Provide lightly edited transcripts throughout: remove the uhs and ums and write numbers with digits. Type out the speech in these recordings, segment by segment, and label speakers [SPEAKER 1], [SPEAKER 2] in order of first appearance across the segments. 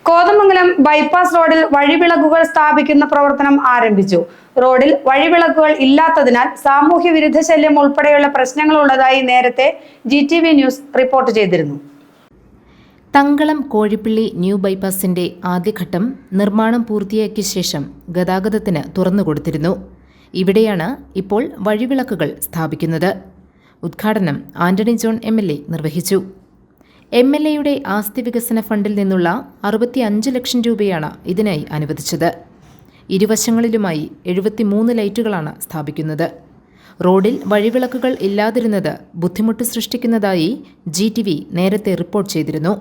[SPEAKER 1] Kothamangalam bypass റോഡിൽ വഴിവിളക്കുകൾ സ്ഥാപിക്കുന്ന പ്രവർത്തനം ആരംഭിച്ചു. റോഡിൽ വഴിവിളക്കുകൾ ഇല്ലാത്തതിനാൽ സാമൂഹ്യ വിരുദ്ധ ശല്യം ഉൾപ്പെടെയുള്ള പ്രശ്നങ്ങൾ ഉള്ളതായി നേരത്തെ GTV ന്യൂസ് റിപ്പോർട്ട് ചെയ്തിരുന്നു.
[SPEAKER 2] തങ്കളം കോഴിപ്പള്ളി ന്യൂ ബൈപ്പാസിന്റെ ആദ്യഘട്ടം നിർമ്മാണം പൂർത്തിയാക്കിയ ശേഷം ഗതാഗതത്തിന് തുറന്നുകൊടുത്തിരുന്നു. ഇവിടെയാണ് ഇപ്പോൾ വഴിവിളക്കുകൾ സ്ഥാപിക്കുന്നത്. ഉദ്ഘാടനം ആന്റണി ജോൺ MLA നിർവഹിച്ചു. MLAയുടെ ആസ്തി വികസന ഫണ്ടിൽ നിന്നുള്ള 65 ലക്ഷം രൂപയാണ് ഇതിനായി അനുവദിച്ചത്. ഇരുവശങ്ങളിലുമായി 73 ലൈറ്റുകളാണ് സ്ഥാപിക്കുന്നത്. റോഡിൽ വഴിവിളക്കുകൾ ഇല്ലാതിരുന്നത് ബുദ്ധിമുട്ട് സൃഷ്ടിക്കുന്നതായി GTV നേരത്തെ റിപ്പോർട്ട് ചെയ്തിരുന്നു.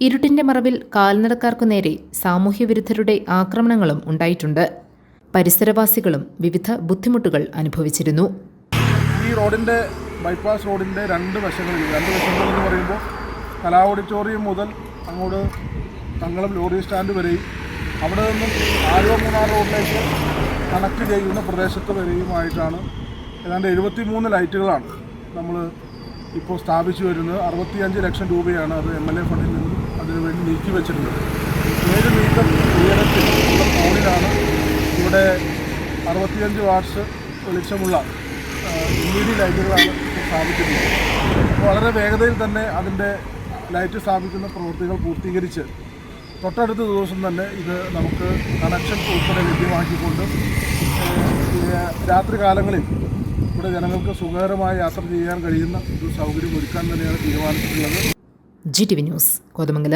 [SPEAKER 2] ഇരുട്ടിന്റെ മറവിൽ കാൽനടക്കാർക്കു നേരെ സാമൂഹ്യവിരുദ്ധരുടെ ആക്രമണങ്ങളും ഉണ്ടായിട്ടുണ്ട്. പരിസരവാസികളും വിവിധ ബുദ്ധിമുട്ടുകൾ അനുഭവിച്ചിരുന്നു.
[SPEAKER 3] ഈ റോഡിൻ്റെ ബൈപ്പാസ് റോഡിൻ്റെ രണ്ട് വശങ്ങളെന്ന് പറയുമ്പോൾ കലാ ഓഡിറ്റോറിയം മുതൽ അങ്ങോട്ട് തങ്കളം ലോറി സ്റ്റാൻഡ് വരെയും അവിടെ നിന്നും ആലുവ മൂന്നാർ റോഡിലേക്ക് കണക്ട് ചെയ്യുന്ന പ്രദേശത്ത് വരെയുമായിട്ടാണ് ഏതാണ്ട് 73 ലൈറ്റുകളാണ് നമ്മൾ ഇപ്പോൾ സ്ഥാപിച്ചു വരുന്നത്. 65 ലക്ഷം രൂപയാണ് അത് MLA ഫണ്ടിൽ നിന്നും അതിനുവേണ്ടി നീക്കി വെച്ചിട്ടുള്ളത്. 7 മീറ്റർ ഉയരത്തിൽ ഉള്ള ഫോണിലാണ് ഇവിടെ 65 വാട്ട്സ് വെളിച്ചമുള്ള LED ലൈറ്റുകളാണ് സ്ഥാപിച്ചിട്ടുള്ളത്. വളരെ വേഗതയിൽ തന്നെ അതിൻ്റെ ലൈറ്റ് സ്ഥാപിക്കുന്ന പ്രവൃത്തികൾ പൂർത്തീകരിച്ച് തൊട്ടടുത്ത ദിവസം തന്നെ ഇത് നമുക്ക് കണക്ഷൻ ഉൾപ്പെടെ ലഭ്യമാക്കിക്കൊണ്ട് രാത്രി കാലങ്ങളിൽ ഇവിടെ ജനങ്ങൾക്ക് സുഖകരമായി യാത്ര ചെയ്യാൻ കഴിയുന്ന ഒരു സൗകര്യം ഒരുക്കാൻ തന്നെയാണ് തീരുമാനിച്ചിട്ടുള്ളത്.
[SPEAKER 2] GTV news Kothamangalam.